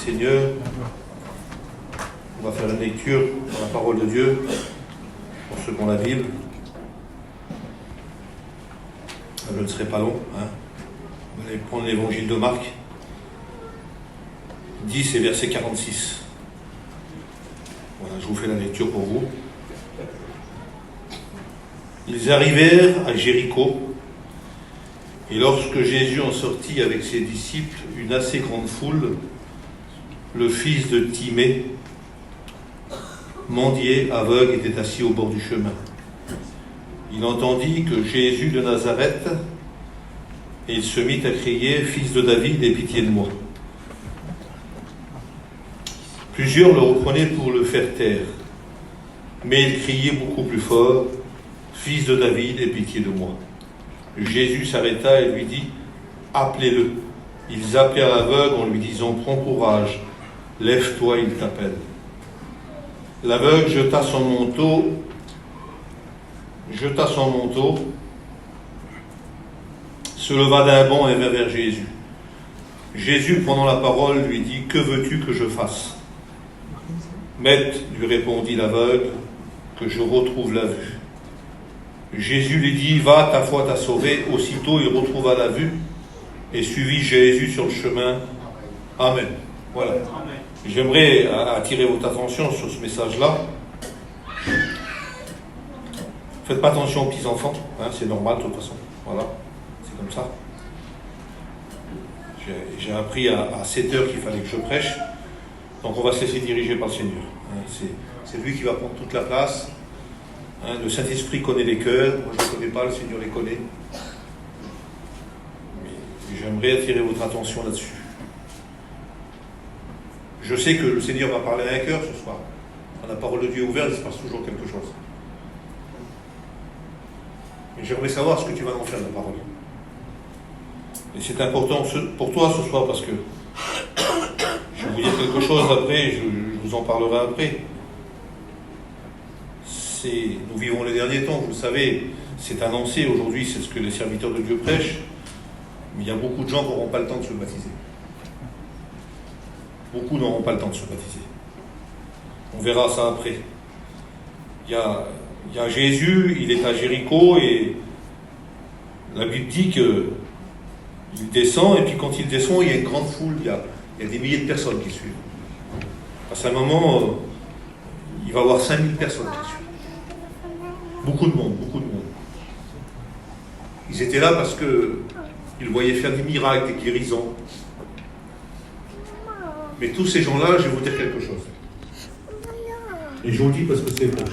Seigneur. On va faire une lecture dans la parole de Dieu, pour ceux qui ont la Bible. Je ne serai pas long. Vous allez prendre l'évangile de Marc, 10 et verset 46. Voilà, je vous fais la lecture pour vous. Ils arrivèrent à Jéricho, et lorsque Jésus en sortit avec ses disciples, une assez grande foule, le fils de Timée, mendier, aveugle, était assis au bord du chemin. Il entendit que Jésus de Nazareth, et il se mit à crier « Fils de David, aie pitié de moi ». Plusieurs le reprenaient pour le faire taire, mais il criait beaucoup plus fort « Fils de David, aie pitié de moi ». Jésus s'arrêta et lui dit « Appelez-le ». Ils appelèrent l'aveugle en lui disant « Prends courage, lève-toi, il t'appelle ». L'aveugle jeta son manteau, se leva d'un bond et vint vers Jésus. Jésus, prenant la parole, lui dit « Que veux-tu que je fasse ?» « Maître, lui répondit l'aveugle, que je retrouve la vue. Jésus lui dit « Va, ta foi t'a sauvé. » Aussitôt, il retrouva la vue et suivit Jésus sur le chemin. Amen. Voilà. J'aimerais attirer votre attention sur ce message-là. Faites pas attention aux petits-enfants, c'est normal de toute façon. Voilà, c'est comme ça. J'ai appris à 7 heures qu'il fallait que je prêche, donc on va se laisser diriger par le Seigneur. C'est lui qui va prendre toute la place. Le Saint-Esprit connaît les cœurs, moi je ne les connais pas, le Seigneur les connaît. Mais j'aimerais attirer votre attention là-dessus. Je sais que le Seigneur va parler à un cœur ce soir. Quand la parole de Dieu est ouverte, il se passe toujours quelque chose. Et j'aimerais savoir ce que tu vas en faire de la parole. Et c'est important pour toi ce soir parce que je vais vous dire quelque chose après, je vous en parlerai après. Nous vivons les derniers temps, vous le savez, c'est annoncé aujourd'hui, c'est ce que les serviteurs de Dieu prêchent, mais il y a beaucoup de gens qui n'auront pas le temps de se baptiser. Beaucoup n'auront pas le temps de se baptiser. On verra ça après. Il y a Jésus, il est à Jéricho et la Bible dit qu'il descend et puis quand il descend, il y a une grande foule, il y a des milliers de personnes qui suivent. À un moment, il va y avoir 5000 personnes qui suivent. Beaucoup de monde. Ils étaient là parce qu'ils voyaient faire des miracles, des guérisons. Mais tous ces gens-là, je vais vous dire quelque chose. Et je vous le dis parce que c'est vrai.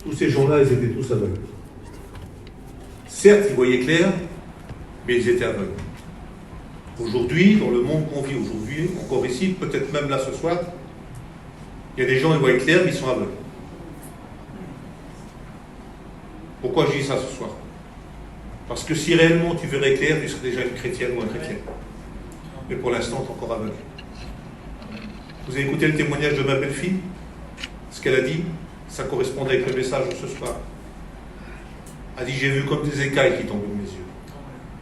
Tous ces gens-là, ils étaient tous aveugles. Certes, ils voyaient clair, mais ils étaient aveugles. Aujourd'hui, dans le monde qu'on vit aujourd'hui, encore ici, peut-être même là ce soir, il y a des gens qui voient clair, mais ils sont aveugles. Pourquoi je dis ça ce soir? Parce que si réellement tu verrais clair, tu serais déjà une chrétienne ou un chrétien. Mais pour l'instant, tu es encore aveugle. Vous avez écouté le témoignage de ma belle-fille? Ce qu'elle a dit, ça correspondait avec le message de ce soir. Elle a dit, j'ai vu comme des écailles qui tombent de mes yeux.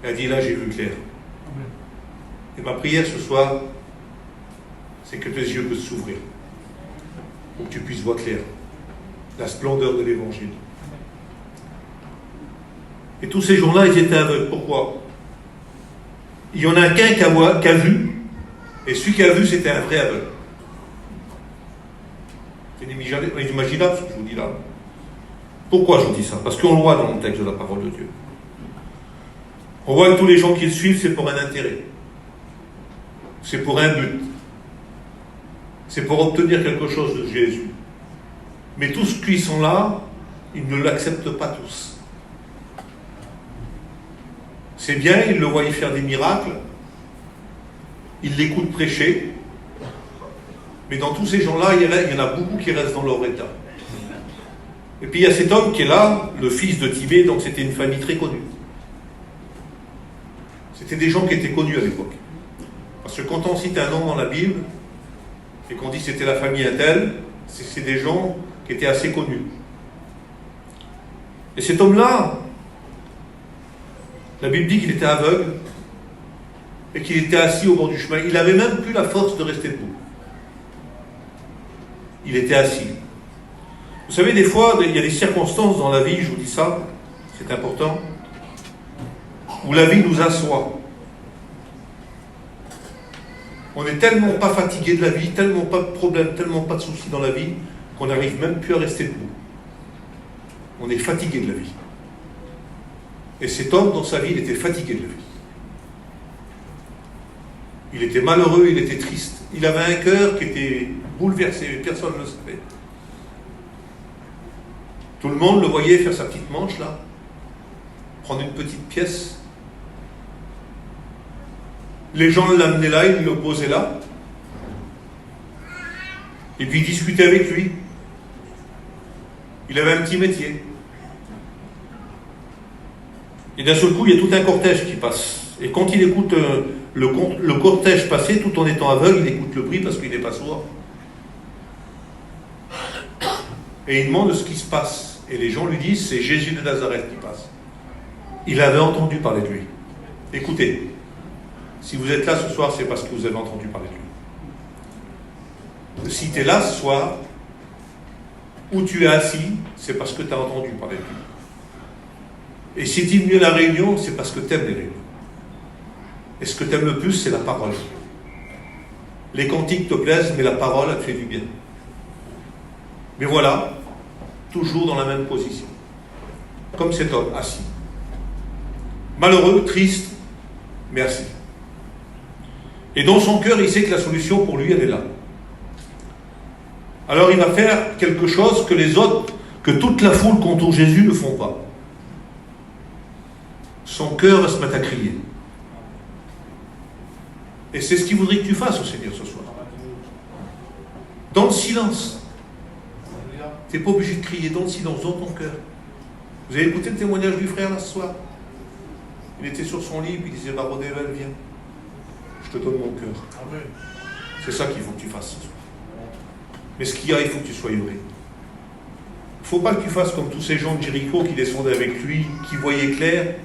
Elle a dit, là, j'ai vu clair. Et ma prière ce soir, c'est que tes yeux puissent s'ouvrir. Pour que tu puisses voir clair. La splendeur de l'Évangile. Et tous ces gens-là, ils étaient aveugles. Pourquoi? Il y en a qu'un qui a vu, et celui qui a vu, c'était un vrai aveugle. C'est inimaginable ce que je vous dis là. Pourquoi je vous dis ça? Parce qu'on le voit dans le texte de la parole de Dieu. On voit que tous les gens qui le suivent, c'est pour un intérêt. C'est pour un but. C'est pour obtenir quelque chose de Jésus. Mais tous ceux qui sont là, ils ne l'acceptent pas tous. C'est bien, ils le voient faire des miracles, ils l'écoutent prêcher, mais dans tous ces gens-là, il y en a beaucoup qui restent dans leur état. Et puis il y a cet homme qui est là, le fils de Timée, donc c'était une famille très connue. C'était des gens qui étaient connus à l'époque. Parce que quand on cite un nom dans la Bible, et qu'on dit que c'était la famille Intel, c'est des gens qui étaient assez connus. Et cet homme-là, la Bible dit qu'il était aveugle, et qu'il était assis au bord du chemin. Il n'avait même plus la force de rester debout. Il était assis. Vous savez, des fois, il y a des circonstances dans la vie, je vous dis ça, c'est important, où la vie nous assoit. On n'est tellement pas fatigué de la vie, tellement pas de problèmes, tellement pas de soucis dans la vie, qu'on n'arrive même plus à rester debout. On est fatigué de la vie. Et cet homme, dans sa vie, il était fatigué de la vie. Il était malheureux, il était triste. Il avait un cœur qui était bouleversé, personne ne le savait. Tout le monde le voyait faire sa petite manche, là, prendre une petite pièce. Les gens l'amenaient là, ils le posaient là. Et puis ils discutaient avec lui. Il avait un petit métier. Et d'un seul coup, il y a tout un cortège qui passe. Et quand il écoute le cortège passer, tout en étant aveugle, il écoute le bruit parce qu'il n'est pas sourd. Et il demande ce qui se passe. Et les gens lui disent, c'est Jésus de Nazareth qui passe. Il avait entendu parler de lui. Écoutez, si vous êtes là ce soir, c'est parce que vous avez entendu parler de lui. Si tu es là ce soir, où tu es assis, c'est parce que tu as entendu parler de lui. Et si tu es venu à la réunion, c'est parce que tu aimes les réunions. Et ce que tu aimes le plus, c'est la parole. Les cantiques te plaisent, mais la parole, elle te fait du bien. Mais voilà, toujours dans la même position. Comme cet homme, assis. Malheureux, triste, mais assis. Et dans son cœur, il sait que la solution pour lui, elle est là. Alors il va faire quelque chose que les autres, que toute la foule qui entoure Jésus ne font pas. Son cœur va se mettre à crier. Et c'est ce qu'il voudrait que tu fasses au Seigneur ce soir. Dans le silence. Tu n'es pas obligé de crier, dans le silence, dans ton cœur. Vous avez écouté le témoignage du frère là ce soir? Il était sur son lit, puis il disait, Barodével, viens. Je te donne mon cœur. C'est ça qu'il faut que tu fasses ce soir. Mais ce qu'il y a, il faut que tu sois vrai. Il ne faut pas que tu fasses comme tous ces gens de Jéricho qui descendaient avec lui, qui voyaient clair,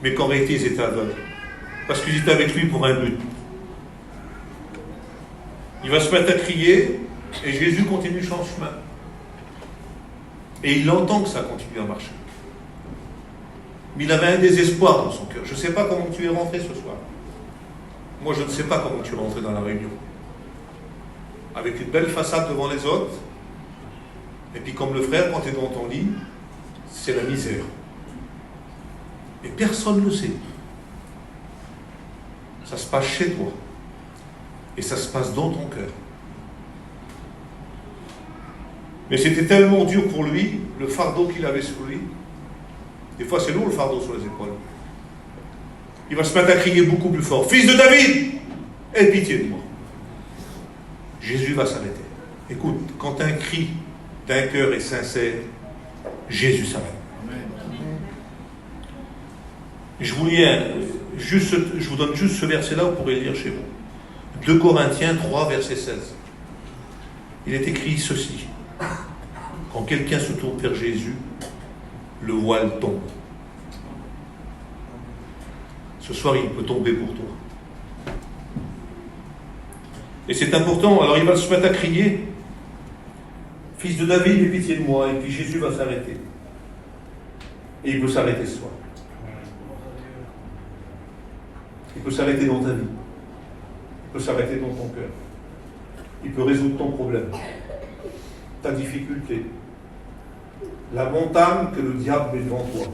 mais qu'en réalité ils étaient aveugles. Parce qu'ils étaient avec lui pour un but. Il va se mettre à crier, et Jésus continue son chemin. Et il entend que ça continue à marcher. Mais il avait un désespoir dans son cœur. Je ne sais pas comment tu es rentré ce soir. Moi, je ne sais pas comment tu es rentré dans la réunion. Avec une belle façade devant les autres, et puis comme le frère, quand tu es dans ton lit, c'est la misère. Et personne ne le sait. Ça se passe chez toi. Et ça se passe dans ton cœur. Mais c'était tellement dur pour lui, le fardeau qu'il avait sur lui. Des fois, c'est lourd le fardeau sur les épaules. Il va se mettre à crier beaucoup plus fort. Fils de David, aie pitié de moi. Jésus va s'arrêter. Écoute, quand un cri d'un cœur est sincère, Jésus s'arrête. Je vous donne juste ce verset-là, vous pourrez le lire chez vous. 2 Corinthiens 3, verset 16. Il est écrit ceci. Quand quelqu'un se tourne vers Jésus, le voile tombe. Ce soir, il peut tomber pour toi. Et c'est important. Alors il va se mettre à crier. Fils de David, aie pitié de moi. Et puis Jésus va s'arrêter. Et il peut s'arrêter ce soir. Il peut s'arrêter dans ta vie. Il peut s'arrêter dans ton cœur. Il peut résoudre ton problème, ta difficulté, la montagne que le diable met devant toi.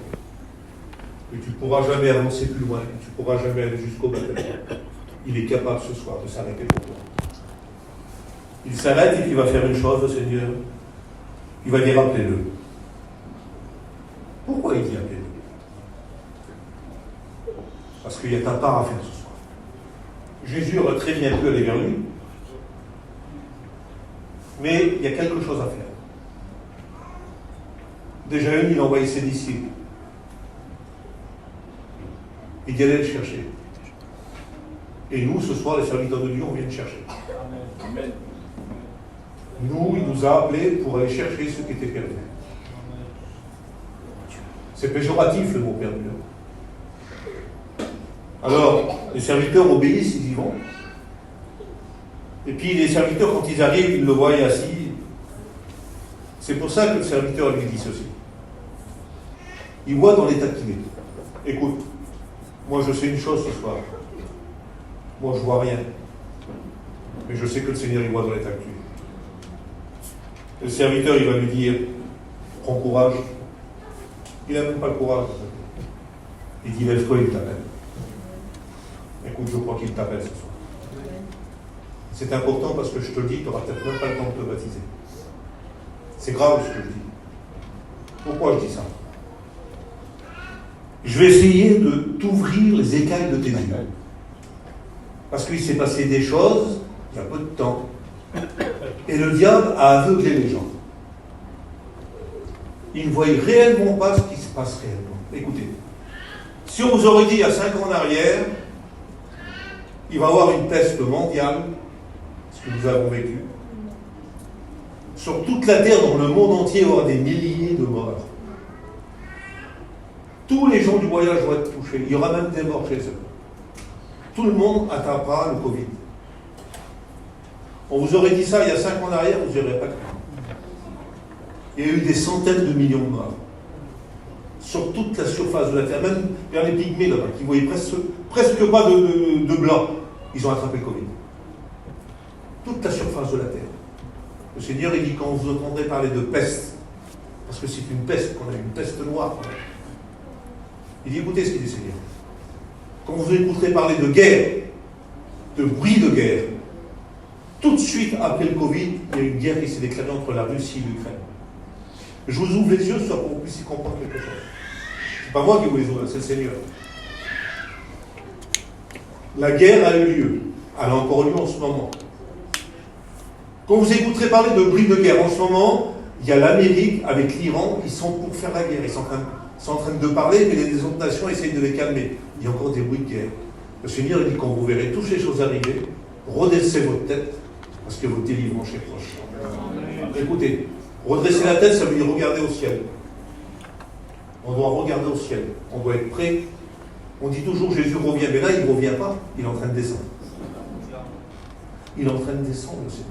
Et tu ne pourras jamais avancer plus loin, tu ne pourras jamais aller jusqu'au baptême. Il est capable ce soir de s'arrêter pour toi. Il s'arrête et il va faire une chose, le Seigneur. Il va dire appelez-le. Pourquoi il dit appelez-le? Parce qu'il y a ta part à faire ce soir. Jésus aurait très bien pu aller vers lui. Mais il y a quelque chose à faire. Déjà il a envoyé ses disciples. Il dit allez le chercher. Et nous, ce soir, les serviteurs de Dieu, on vient le chercher. Amen. Nous, il nous a appelés pour aller chercher ceux qui étaient perdus. C'est péjoratif le mot perdu. Alors, les serviteurs obéissent, ils y vont. Et puis les serviteurs, quand ils arrivent, ils le voient assis. C'est pour ça que le serviteur lui dit ceci. Il voit dans l'état qu'il est. Écoute, moi je sais une chose ce soir. Moi je vois rien. Mais je sais que le Seigneur il voit dans l'état que tu es. Le serviteur il va lui dire, prends courage. Il n'a même pas le courage. Il dit, lève-toi, il t'appelle. Écoute, je crois qu'il t'appelle ce soir. C'est important parce que je te le dis, tu n'auras peut-être même pas le temps de te baptiser. C'est grave ce que je dis. Pourquoi je dis ça? Je vais essayer de t'ouvrir les écailles de tes yeux. Parce qu'il s'est passé des choses il y a peu de temps. Et le diable a aveuglé les gens. Ils ne voyaient réellement pas ce qui se passe réellement. Écoutez, si on vous aurait dit il y a 5 ans en arrière, il va y avoir une peste mondiale, ce que nous avons vécu, sur toute la terre, dans le monde entier, il y aura des milliers de morts. Tous les gens du voyage vont être touchés. Il y aura même des morts chez eux. Tout le monde attrapera le Covid. On vous aurait dit ça il y a 5 ans en arrière, vous n'y aurez pas cru. Il y a eu des centaines de millions de morts. Sur toute la surface de la terre, même vers les pygmées là-bas, qui ne voyaient presque pas de blanc, ils ont attrapé le Covid. Toute la surface de la terre. Le Seigneur, il dit, quand vous entendrez parler de peste, parce que c'est une peste qu'on a, une peste noire, il dit, écoutez ce qu'il dit, Seigneur. Quand vous écouterez parler de guerre, de bruit de guerre, tout de suite après le Covid, il y a une guerre qui s'est déclarée entre la Russie et l'Ukraine. Je vous ouvre les yeux pour que vous puissiez comprendre quelque chose. C'est pas moi qui vous les ouvre, c'est le Seigneur. La guerre a eu lieu. Elle a encore lieu en ce moment. Quand vous écouterez parler de bruit de guerre en ce moment, il y a l'Amérique avec l'Iran, ils sont pour faire la guerre. Ils sont en train de parler, mais les autres nations essayent de les calmer. Il y a encore des bruits de guerre. Le Seigneur dit, quand vous verrez toutes ces choses arriver, redressez votre tête, parce que votre délivrance est proche. Écoutez, redresser la tête, ça veut dire regarder au ciel. On doit regarder au ciel. On doit être prêt. On dit toujours Jésus revient, mais là il ne revient pas, il est en train de descendre. Il est en train de descendre, le Seigneur.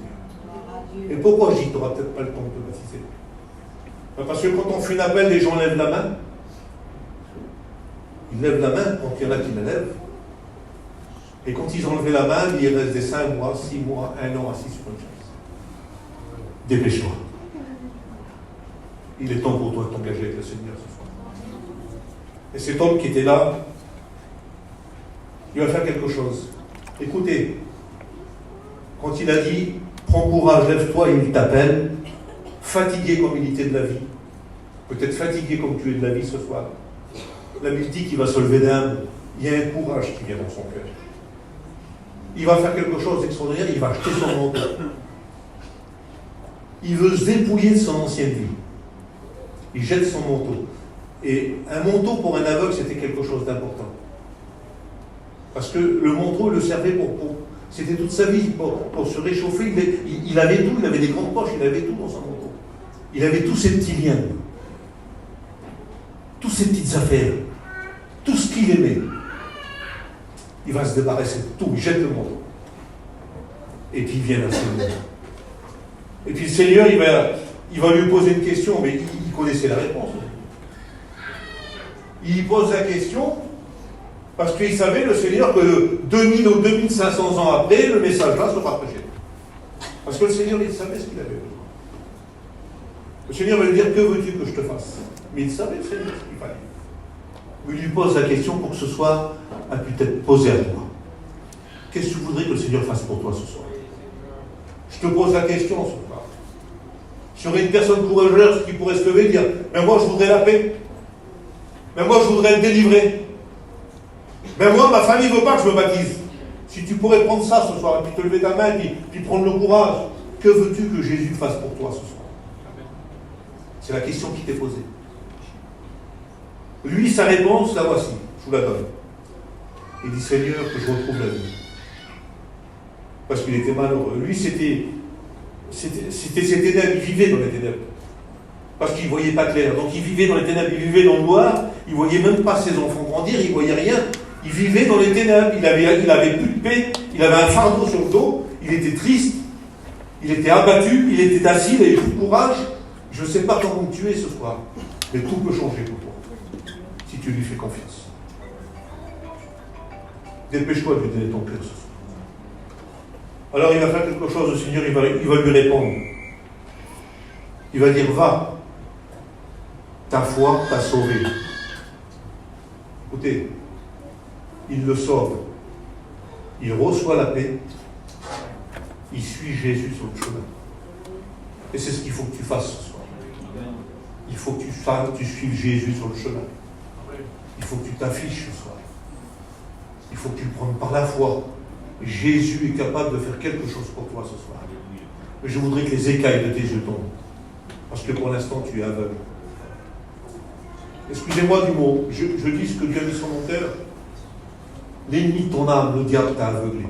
Et pourquoi je dis que tu n'auras peut-être pas le temps de te baptiser? Parce que quand on fait un appel, les gens lèvent la main. Ils lèvent la main quand il y en a qui la lèvent. Et quand ils ont levé la main, il reste des 5 mois, 6 mois, 1 an assis sur une chaise. Dépêche-toi. Il est temps pour toi de t'engager avec le Seigneur ce soir. Et cet homme qui était là, il va faire quelque chose. Écoutez, quand il a dit, prends courage, lève-toi, il t'appelle, fatigué comme il était de la vie, peut-être fatigué comme tu es de la vie ce soir, la Bible dit qu'il va se lever d'âme, il y a un courage qui vient dans son cœur. Il va faire quelque chose d'extraordinaire, il va acheter son manteau. Il veut se dépouiller de son ancienne vie. Il jette son manteau. Et un manteau pour un aveugle, c'était quelque chose d'important. Parce que le manteau le servait c'était toute sa vie, pour se réchauffer. Il avait tout, il avait des grandes poches, il avait tout dans son manteau. Il avait tous ses petits liens, toutes ses petites affaires, tout ce qu'il aimait. Il va se débarrasser de tout, il jette le manteau. Et puis il vient à Seigneur. Et puis le Seigneur, il va lui poser une question, mais il connaissait la réponse. Il pose la question parce qu'il savait, le Seigneur, que 2000 ou 2500 ans après, le message-là sera prêché. Parce que le Seigneur, il savait ce qu'il avait besoin. Le Seigneur va lui dire, que veux-tu que je te fasse? Mais il savait, le Seigneur, ce qu'il fallait. Il lui pose la question pour que ce soit a pu être posé à toi. Qu'est-ce que tu voudrais que le Seigneur fasse pour toi ce soir? Je te pose la question ce soir. J'aurais une personne courageuse qui pourrait se lever et dire, mais moi je voudrais la paix. Mais moi je voudrais être délivré. Mais moi ma famille ne veut pas que je me baptise. Si tu pourrais prendre ça ce soir, et puis te lever ta main, et puis prendre le courage, que veux-tu que Jésus fasse pour toi ce soir? C'est la question qui t'est posée. Lui, sa réponse, la voici, je vous la donne. Il dit, Seigneur, que je retrouve la vie. Parce qu'il était malheureux. Lui, c'était ses ténèbres, il vivait dans les ténèbres. Parce qu'il ne voyait pas clair. Donc il vivait dans les ténèbres, il vivait dans le noir, il ne voyait même pas ses enfants grandir, il ne voyait rien. Il vivait dans les ténèbres, il avait plus de paix, il avait un fardeau sur le dos, il était triste, il était abattu, il était assis, il avait plus de courage. Je ne sais pas comment tu es ce soir, mais tout peut changer pour toi, si tu lui fais confiance. Dépêche-toi de lui donner ton cœur ce soir. Alors il va faire quelque chose, le Seigneur, il va lui répondre. Il va dire, va, ta foi t'a sauvé. Écoutez, il le sauve. Il reçoit la paix. Il suit Jésus sur le chemin. Et c'est ce qu'il faut que tu fasses ce soir. Il faut que tu suives Jésus sur le chemin. Il faut que tu t'affiches ce soir. Il faut que tu le prennes par la foi. Jésus est capable de faire quelque chose pour toi ce soir. Mais je voudrais que les écailles de tes yeux tombent. Parce que pour l'instant, tu es aveugle. Excusez-moi du mot, je dis ce que Dieu a mis sur mon cœur. L'ennemi de ton âme, le diable, t'a aveuglé.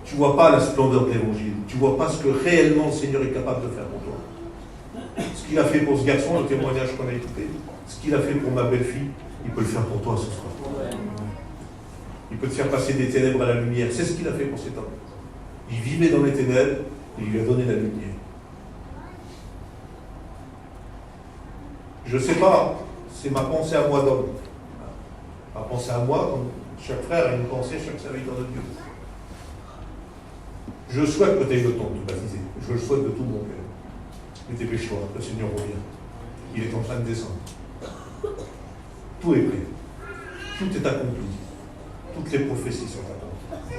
Tu ne vois pas la splendeur de l'évangile. Tu ne vois pas ce que réellement le Seigneur est capable de faire pour toi. Ce qu'il a fait pour ce garçon, le témoignage qu'on a écouté, ce qu'il a fait pour ma belle-fille, il peut le faire pour toi ce soir. Il peut te faire passer des ténèbres à la lumière. C'est ce qu'il a fait pour cet homme. Il vivait dans les ténèbres et il lui a donné la lumière. Je ne sais pas, c'est ma pensée à moi d'homme. Ma pensée à moi, comme chaque frère a une pensée, chaque serviteur de Dieu. Je souhaite que tu aies le temps de te baptiser. Je le souhaite de tout mon cœur. Mais dépêche-toi, le Seigneur revient. Il est en train de descendre. Tout est prêt. Tout est accompli. Toutes les prophéties sont accomplies.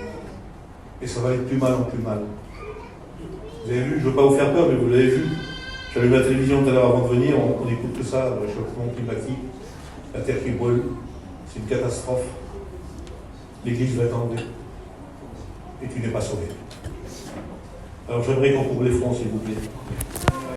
Et ça va être plus mal en plus mal. Vous avez vu, je ne veux pas vous faire peur, mais vous l'avez vu. J'ai allumé la télévision tout à l'heure avant de venir, on écoute que ça, le réchauffement climatique, la terre qui brûle, c'est une catastrophe. L'église va être enlevée. Et tu n'es pas sauvé. Alors j'aimerais qu'on couvre les fronts, s'il vous plaît.